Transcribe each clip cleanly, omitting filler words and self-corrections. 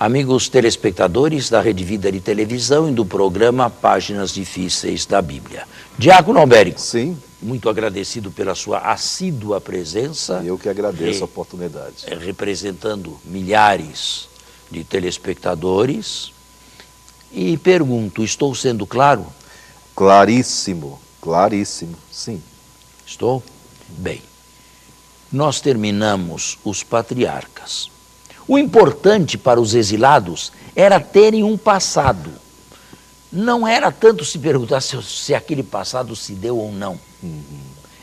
Amigos telespectadores da Rede Vida de Televisão e do programa Páginas Difíceis da Bíblia. Diácono Albérico. Sim. Muito agradecido pela sua assídua presença. Eu que agradeço a oportunidade. Representando milhares de telespectadores. E pergunto, estou sendo claro? Claríssimo, claríssimo, sim. Estou? Bem, nós terminamos os patriarcas. O importante para os exilados era terem um passado. Não era tanto se perguntar se aquele passado se deu ou não.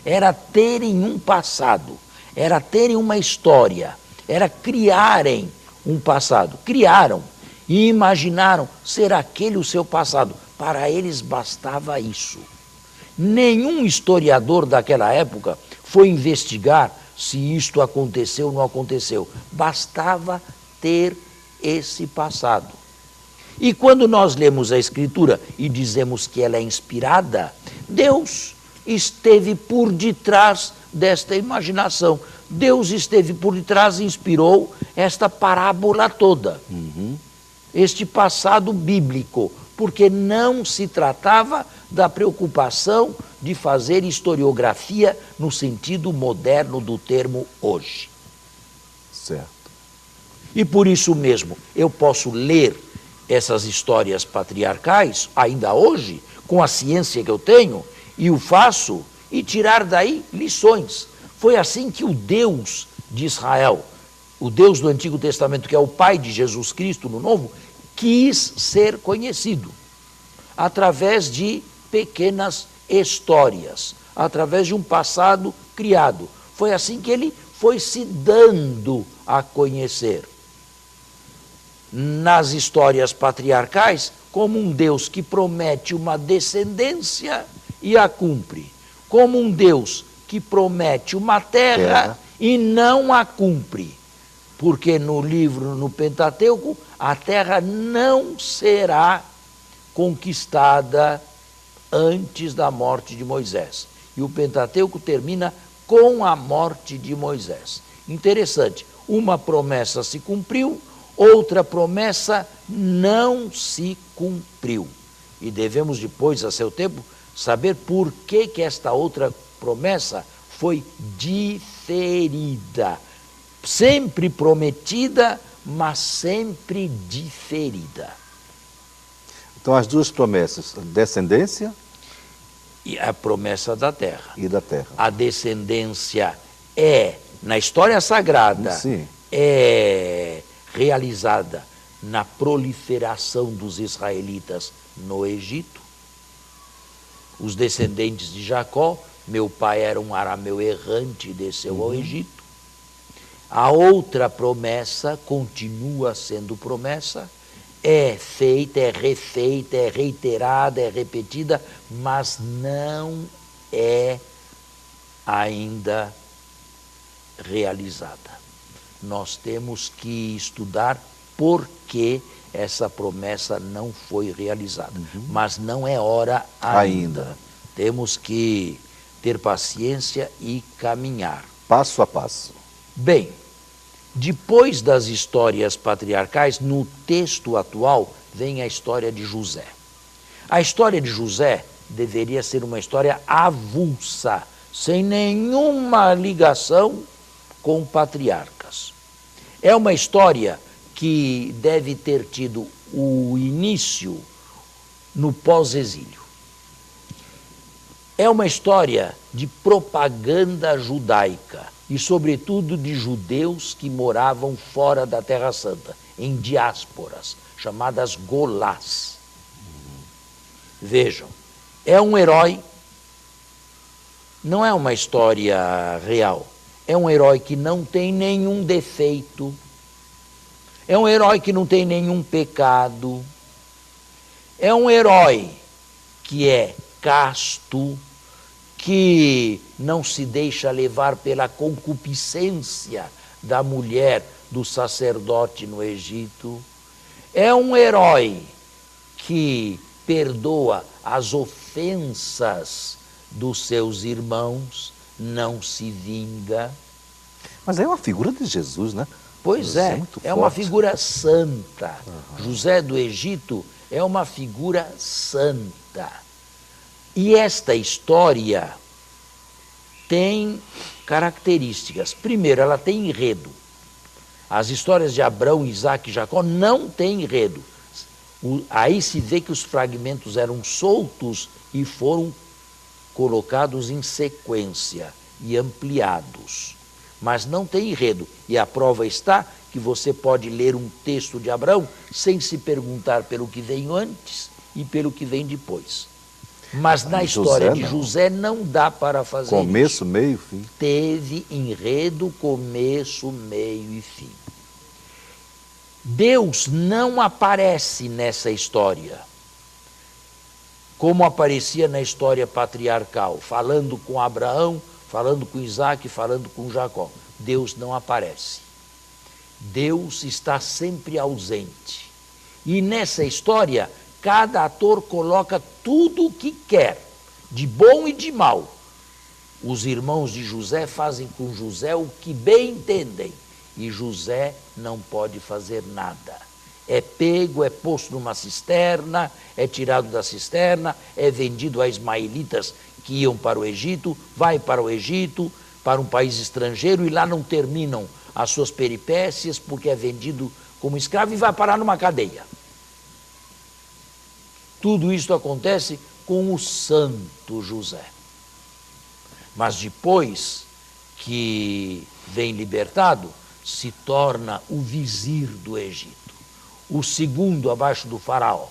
Era terem um passado, era terem uma história, era criarem um passado. Criaram e imaginaram ser aquele o seu passado. Para eles bastava isso. Nenhum historiador daquela época foi investigar se isto aconteceu ou não aconteceu. Bastava ter esse passado. E quando nós lemos a Escritura e dizemos que ela é inspirada, Deus esteve por detrás desta imaginação. Deus esteve por detrás e inspirou esta parábola toda. Este passado bíblico, porque não se tratava da preocupação de fazer historiografia no sentido moderno do termo hoje. Certo. E por isso mesmo, eu posso ler essas histórias patriarcais, ainda hoje, com a ciência que eu tenho, e o faço, e tirar daí lições. Foi assim que o Deus de Israel, o Deus do Antigo Testamento, que é o Pai de Jesus Cristo no Novo, quis ser conhecido através de pequenas histórias, através de um passado criado. Foi assim que ele foi se dando a conhecer nas histórias patriarcais como um Deus que promete uma descendência e a cumpre, como um Deus que promete uma terra e não a cumpre, porque no Pentateuco a terra não será conquistada antes da morte de Moisés. E o Pentateuco termina com a morte de Moisés. Interessante, uma promessa se cumpriu, outra promessa não se cumpriu. E devemos depois, a seu tempo, saber por que esta outra promessa foi diferida. Sempre prometida, mas sempre diferida. Então as duas promessas, descendência E a promessa da terra. e da terra. A descendência na história sagrada, Sim. é realizada na proliferação dos israelitas no Egito. Os descendentes de Jacó, meu pai era um arameu errante e desceu ao Egito. A outra promessa continua sendo promessa, é feita, é refeita, é reiterada, é repetida, mas não é ainda realizada. Nós temos que estudar por que essa promessa não foi realizada. Mas não é hora ainda. Temos que ter paciência e caminhar. Passo a passo. Bem, depois das histórias patriarcais, no texto atual, vem a história de José. A história de José deveria ser uma história avulsa, sem nenhuma ligação com patriarcas. É uma história que deve ter tido o início no pós-exílio. É uma história de propaganda judaica e, sobretudo, de judeus que moravam fora da Terra Santa, em diásporas, chamadas golás. Vejam, é um herói, não é uma história real, é um herói que não tem nenhum defeito, é um herói que não tem nenhum pecado, é um herói que é casto, que não se deixa levar pela concupiscência da mulher do sacerdote no Egito. É um herói que perdoa as ofensas dos seus irmãos, não se vinga. Mas é uma figura de Jesus, né? Pois José é, muito é uma forte. figura santa. José do Egito é uma figura santa. E esta história tem características. Primeiro, ela tem enredo. As histórias de Abraão, Isaac e Jacó não têm enredo. Aí se vê que os fragmentos eram soltos e foram colocados em sequência e ampliados. Mas não tem enredo. E a prova está que você pode ler um texto de Abraão sem se perguntar pelo que vem antes e pelo que vem depois. Mas na história de José não dá para fazer Começo, isso. meio, fim. Teve enredo, começo, meio e fim. Deus não aparece nessa história como aparecia na história patriarcal, falando com Abraão, falando com Isaac, falando com Jacó. Deus não aparece. Deus está sempre ausente. E nessa história, cada ator coloca tudo o que quer, de bom e de mal. Os irmãos de José fazem com José o que bem entendem. E José não pode fazer nada. É pego, é posto numa cisterna, é tirado da cisterna, é vendido a ismaelitas que iam para o Egito, vai para o Egito, para um país estrangeiro, e lá não terminam as suas peripécias, porque é vendido como escravo e vai parar numa cadeia. Tudo isso acontece com o santo José. Mas depois que vem libertado, se torna o vizir do Egito, o segundo abaixo do faraó,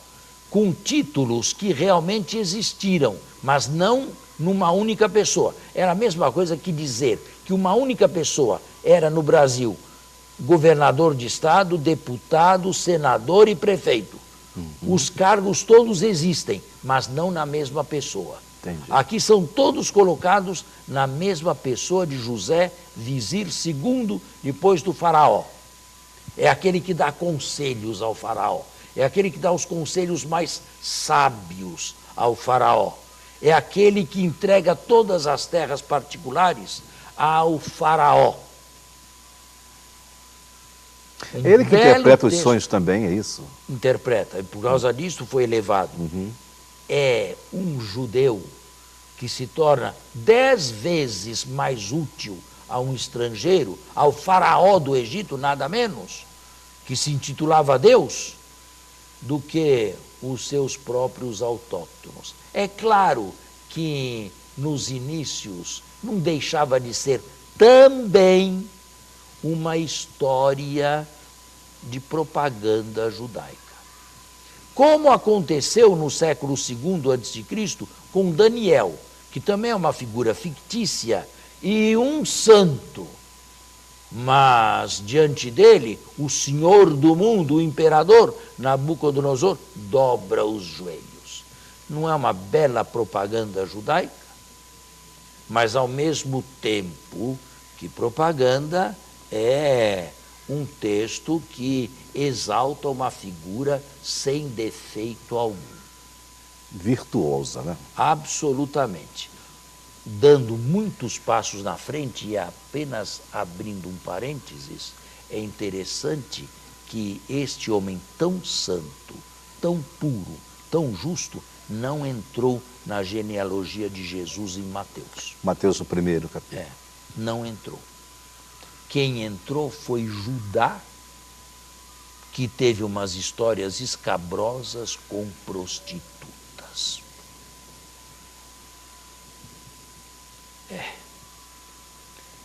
com títulos que realmente existiram, mas não numa única pessoa. Era a mesma coisa que dizer que uma única pessoa era no Brasil governador de estado, deputado, senador e prefeito. Os cargos todos existem, mas não na mesma pessoa. Entendi. Aqui são todos colocados na mesma pessoa de José, vizir segundo, depois do faraó. É aquele que dá conselhos ao faraó. É aquele que dá os conselhos mais sábios ao faraó. É aquele que entrega todas as terras particulares ao faraó. Ele que interpreta os sonhos também, é isso? Interpreta, e por causa disso foi elevado. É um judeu que se torna 10 vezes mais útil a um estrangeiro, ao faraó do Egito, nada menos, que se intitulava Deus, do que os seus próprios autóctonos. É claro que nos inícios não deixava de ser também uma história de propaganda judaica. Como aconteceu no século II a.C. com Daniel, que também é uma figura fictícia e um santo, mas diante dele, o senhor do mundo, o imperador Nabucodonosor, dobra os joelhos. Não é uma bela propaganda judaica? Mas ao mesmo tempo que propaganda é um texto que exalta uma figura sem defeito algum. Virtuosa, né? Absolutamente. Dando muitos passos na frente, e apenas abrindo um parênteses, é interessante que este homem tão santo, tão puro, tão justo, não entrou na genealogia de Jesus em Mateus. Mateus, o primeiro capítulo. É, não entrou. Quem entrou foi Judá, que teve umas histórias escabrosas com prostitutas.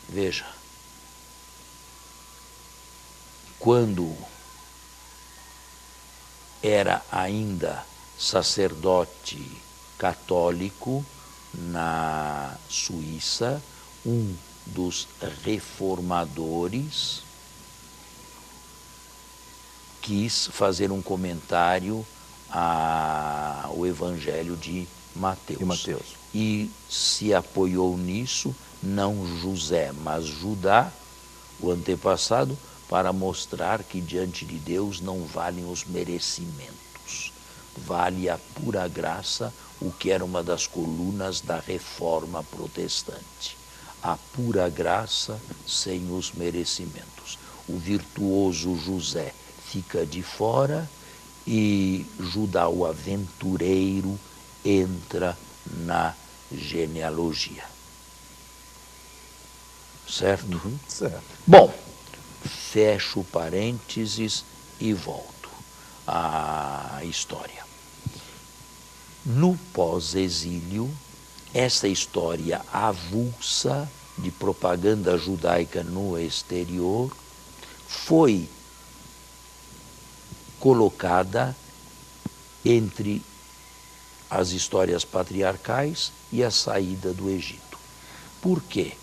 Veja, quando era ainda sacerdote católico na Suíça, um dos reformadores quis fazer um comentário ao Evangelho de Mateus. E se apoiou nisso, não José, mas Judá, o antepassado, para mostrar que diante de Deus não valem os merecimentos. Vale a pura graça, o que era uma das colunas da reforma protestante. A pura graça sem os merecimentos. o virtuoso José fica de fora e Judá, o aventureiro, entra na genealogia. Certo? Certo. Bom, fecho parênteses e volto à história. No pós-exílio, essa história avulsa de propaganda judaica no exterior foi colocada entre as histórias patriarcais e a saída do Egito. Por quê?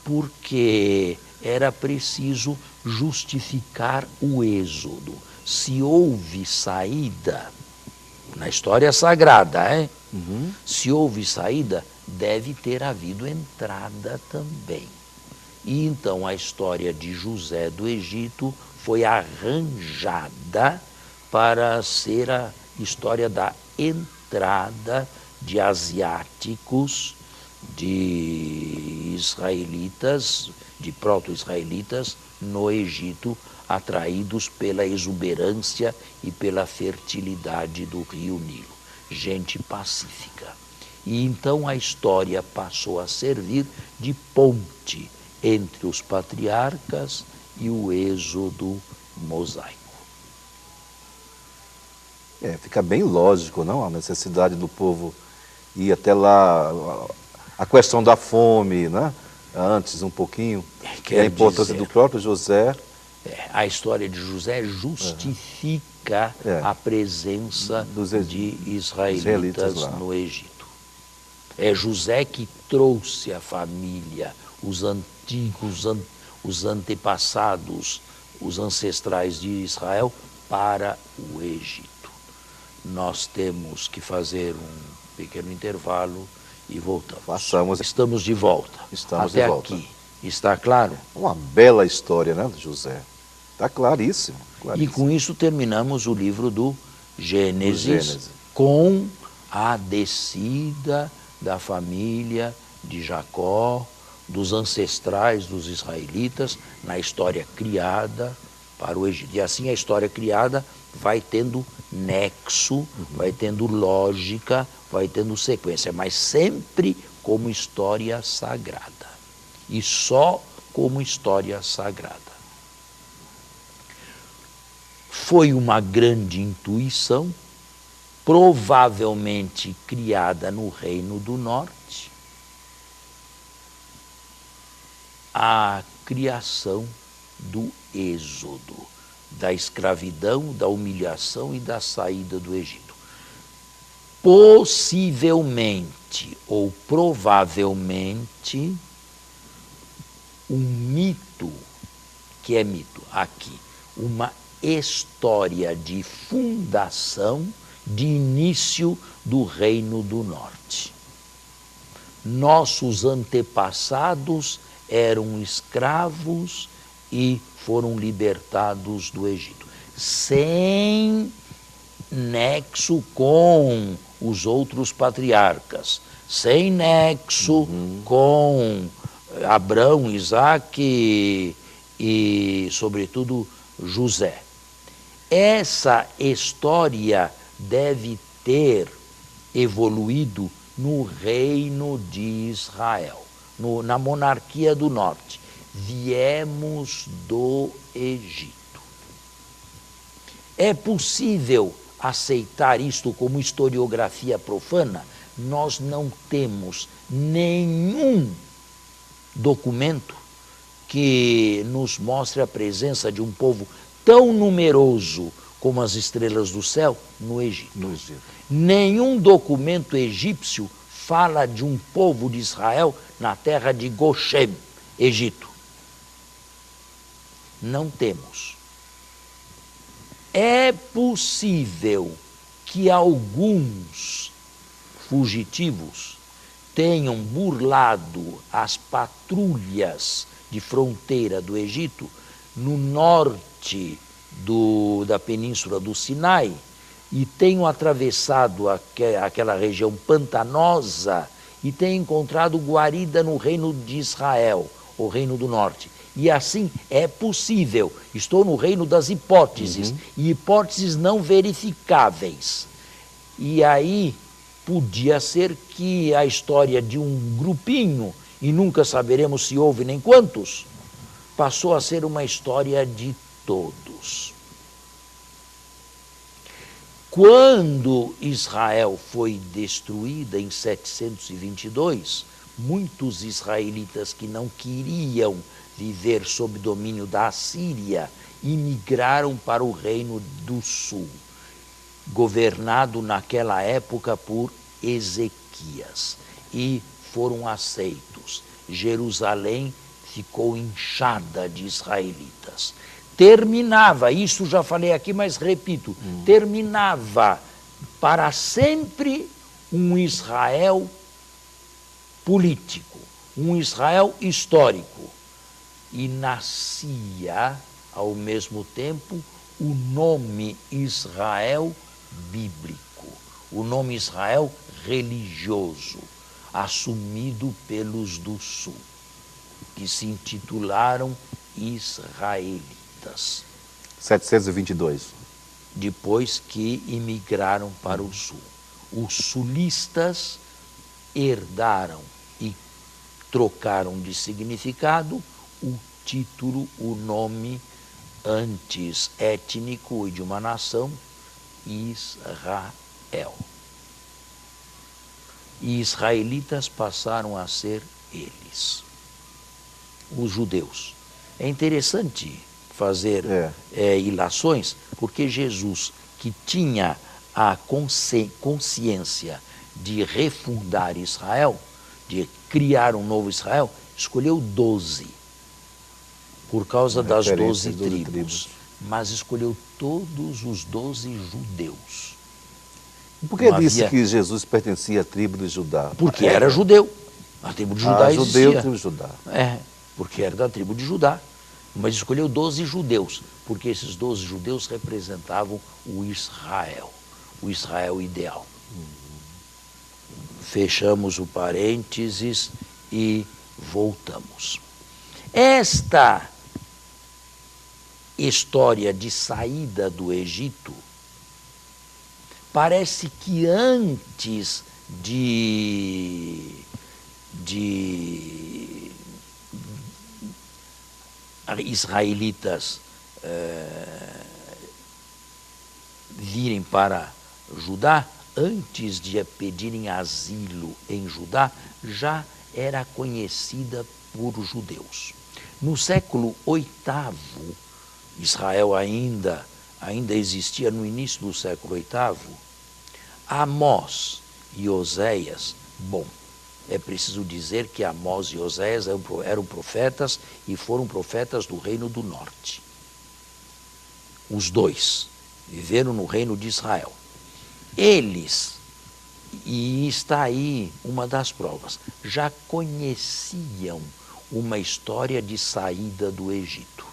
Porque era preciso justificar o êxodo. Se houve saída, na história sagrada, se houve saída, deve ter havido entrada também. E então a história de José do Egito foi arranjada para ser a história da entrada de asiáticos, de israelitas, de proto-israelitas no Egito, atraídos pela exuberância e pela fertilidade do rio Nilo. Gente pacífica. E então a história passou a servir de ponte entre os patriarcas e o êxodo mosaico. Fica bem lógico, não? A necessidade do povo ir até lá, a questão da fome, né? Antes um pouquinho, e a importância do próprio José. A história de José justifica a presença de israelitas no Egito. É José que trouxe a família, os antigos, os antepassados, os ancestrais de Israel para o Egito. Nós temos que fazer um pequeno intervalo e voltamos. Estamos de volta. Até aqui. Está claro? Uma bela história, né, de José? Está claríssimo, E com isso terminamos o livro do Gênesis, com a descida da família de Jacó, dos ancestrais dos israelitas, na história criada para o Egito. E assim a história criada vai tendo nexo, vai tendo lógica, vai tendo sequência, mas sempre como história sagrada. E só como história sagrada. Foi uma grande intuição, provavelmente criada no Reino do Norte, a criação do êxodo, da escravidão, da humilhação e da saída do Egito. Possivelmente ou provavelmente, um mito, que é mito aqui, uma história de fundação, de início do Reino do Norte. Nossos antepassados eram escravos e foram libertados do Egito, sem nexo com os outros patriarcas, sem nexo com Abraão, Isaac e, sobretudo, José. Essa história deve ter evoluído no reino de Israel, na monarquia do norte. Viemos do Egito. É possível aceitar isto como historiografia profana? Nós não temos nenhum documento que nos mostre a presença de um povo tão numeroso como as estrelas do céu no Egito. Nenhum documento egípcio fala de um povo de Israel na terra de Goshen, Egito. Não temos. É possível que alguns fugitivos tenham burlado as patrulhas de fronteira do Egito no norte da península do Sinai e tenham atravessado aquela região pantanosa e tenham encontrado guarida no reino de Israel, o reino do norte. E assim é possível. Estou no reino das hipóteses, e hipóteses não verificáveis. E aí podia ser que a história de um grupinho, e nunca saberemos se houve nem quantos, passou a ser uma história de todos. Quando Israel foi destruída em 722, muitos israelitas que não queriam viver sob domínio da Assíria imigraram para o Reino do Sul, governado naquela época por Ezequias, e foram aceitos. Jerusalém ficou inchada de israelitas. Terminava, isso já falei aqui, mas repito, terminava para sempre um Israel político, um Israel histórico. E nascia, ao mesmo tempo, o nome Israel bíblico, o nome Israel religioso, assumido pelos do Sul, que se intitularam israelitas. 722. Depois que imigraram para o Sul. Os sulistas herdaram e trocaram de significado o título, o nome antes étnico e de uma nação, Israel. E israelitas passaram a ser eles, os judeus. É interessante fazer ilações, porque Jesus, que tinha a consciência de refundar Israel, de criar um novo Israel, escolheu 12, por causa das 12 tribos, mas escolheu todos os 12 judeus. Por que disse que Jesus pertencia à tribo de Judá? Porque era judeu. A tribo de Judá existia. Judeu, tribo de Judá. Porque era da tribo de Judá. Mas escolheu 12 judeus, porque esses 12 judeus representavam o Israel ideal. Fechamos o parênteses e voltamos. Esta história de saída do Egito parece que antes de israelitas virem para Judá, antes de pedirem asilo em Judá, já era conhecida por judeus. No século VIII, Israel ainda existia no início do século VIII, Amós e Oséias, é preciso dizer que Amós e Oséias eram profetas e foram profetas do Reino do Norte. Os dois viveram no Reino de Israel. Eles, e está aí uma das provas, já conheciam uma história de saída do Egito.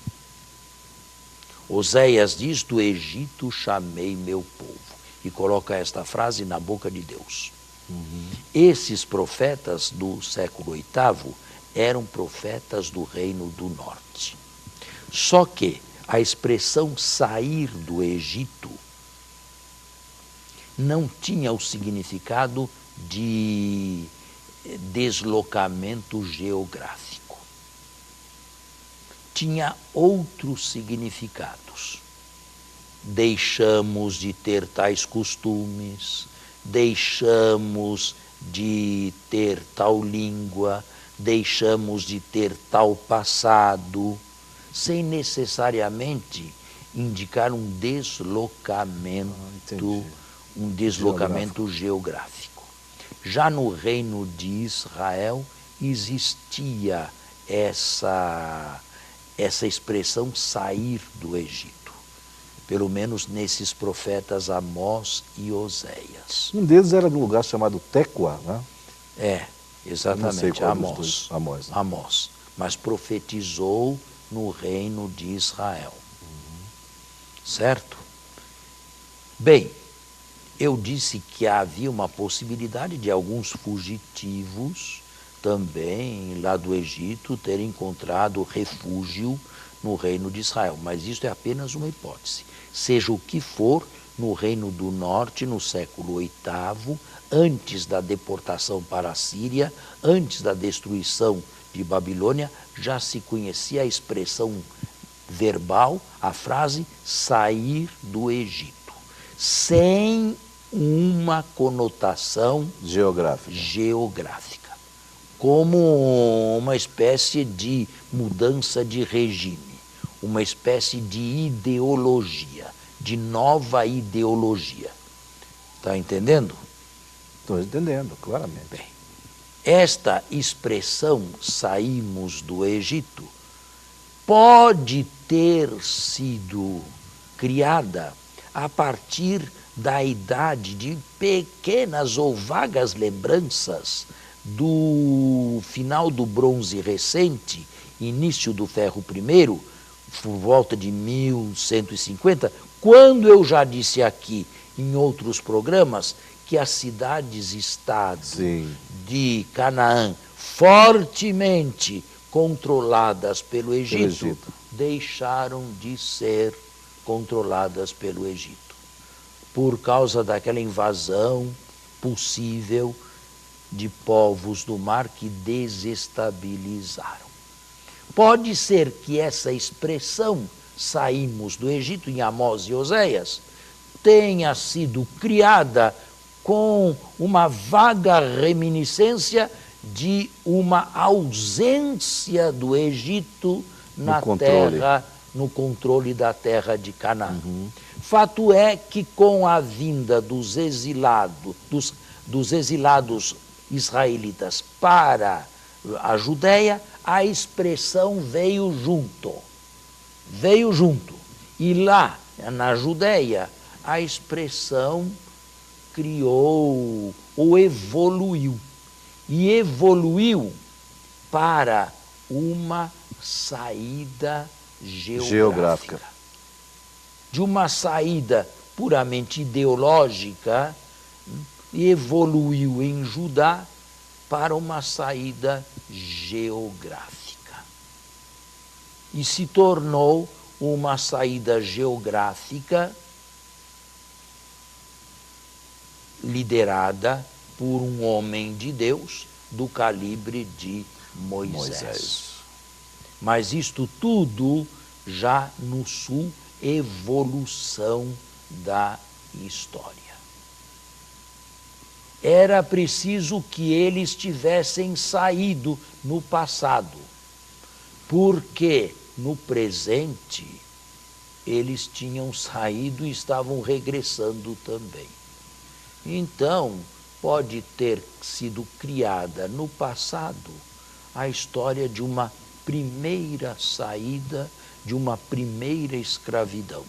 Oséias diz: do Egito chamei meu povo, e coloca esta frase na boca de Deus. Esses profetas do século VIII eram profetas do Reino do Norte. Só que a expressão sair do Egito não tinha o significado de deslocamento geográfico. Tinha outros significados. Deixamos de ter tais costumes, deixamos de ter tal língua, deixamos de ter tal passado, sem necessariamente indicar um deslocamento geográfico. Já no reino de Israel existia essa expressão sair do Egito. Pelo menos nesses profetas Amós e Oséias. Um deles era num lugar chamado Tecoa, né? Exatamente, Amós. Amós, né? Amós. Mas profetizou no reino de Israel. Certo? Bem, eu disse que havia uma possibilidade de alguns fugitivos também, lá do Egito, ter encontrado refúgio no reino de Israel. Mas isso é apenas uma hipótese. Seja o que for, no Reino do Norte, no século VIII, antes da deportação para a Síria, antes da destruição de Babilônia, já se conhecia a expressão verbal, a frase sair do Egito, sem uma conotação geográfica, como uma espécie de mudança de regime, uma espécie de ideologia, de nova ideologia. Está entendendo? Estou entendendo, claramente. Bem, esta expressão saímos do Egito pode ter sido criada a partir da idade de pequenas ou vagas lembranças do final do bronze recente, início do ferro primeiro, por volta de 1150, quando eu já disse aqui em outros programas que as cidades-estado de Canaã, fortemente controladas pelo Egito, deixaram de ser controladas pelo Egito, por causa daquela invasão possível de povos do mar que desestabilizaram. Pode ser que essa expressão, saímos do Egito, em Amós e Oséias, tenha sido criada com uma vaga reminiscência de uma ausência do Egito no controle da terra de Canaã. Fato é que com a vinda dos exilados israelitas para a Judéia, a expressão veio junto. E lá, na Judéia, a expressão criou ou evoluiu. E evoluiu para uma saída geográfica. De uma saída puramente ideológica, evoluiu em Judá para uma saída geográfica. E se tornou uma saída geográfica liderada por um homem de Deus do calibre de Moisés. Mas isto tudo já no sul, evolução da história. Era preciso que eles tivessem saído no passado, porque no presente eles tinham saído e estavam regressando também. Então, pode ter sido criada no passado a história de uma primeira saída, de uma primeira escravidão.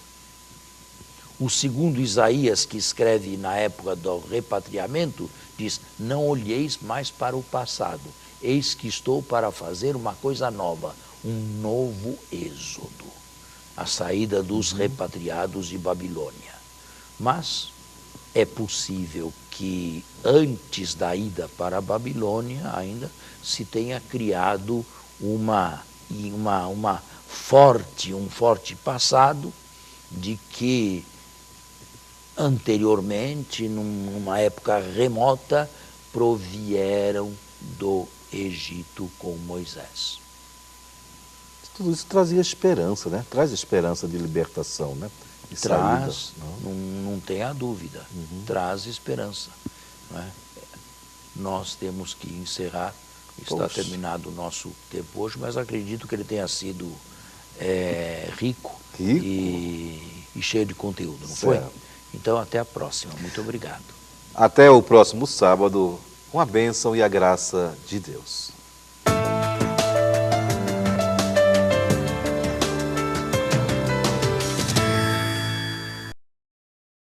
O segundo Isaías, que escreve na época do repatriamento, diz: não olheis mais para o passado, eis que estou para fazer uma coisa nova, um novo êxodo, a saída dos repatriados de Babilônia. Mas é possível que antes da ida para a Babilônia ainda se tenha criado um forte passado de que anteriormente, numa época remota, provieram do Egito com Moisés. Tudo isso trazia esperança, né? Traz esperança de libertação, né? De traz, não tenha dúvida, traz esperança. Não é? Nós temos que encerrar, está terminado o nosso tempo hoje, mas acredito que ele tenha sido rico. E cheio de conteúdo, não foi? Então, até a próxima. Muito obrigado. Até o próximo sábado, com a bênção e a graça de Deus.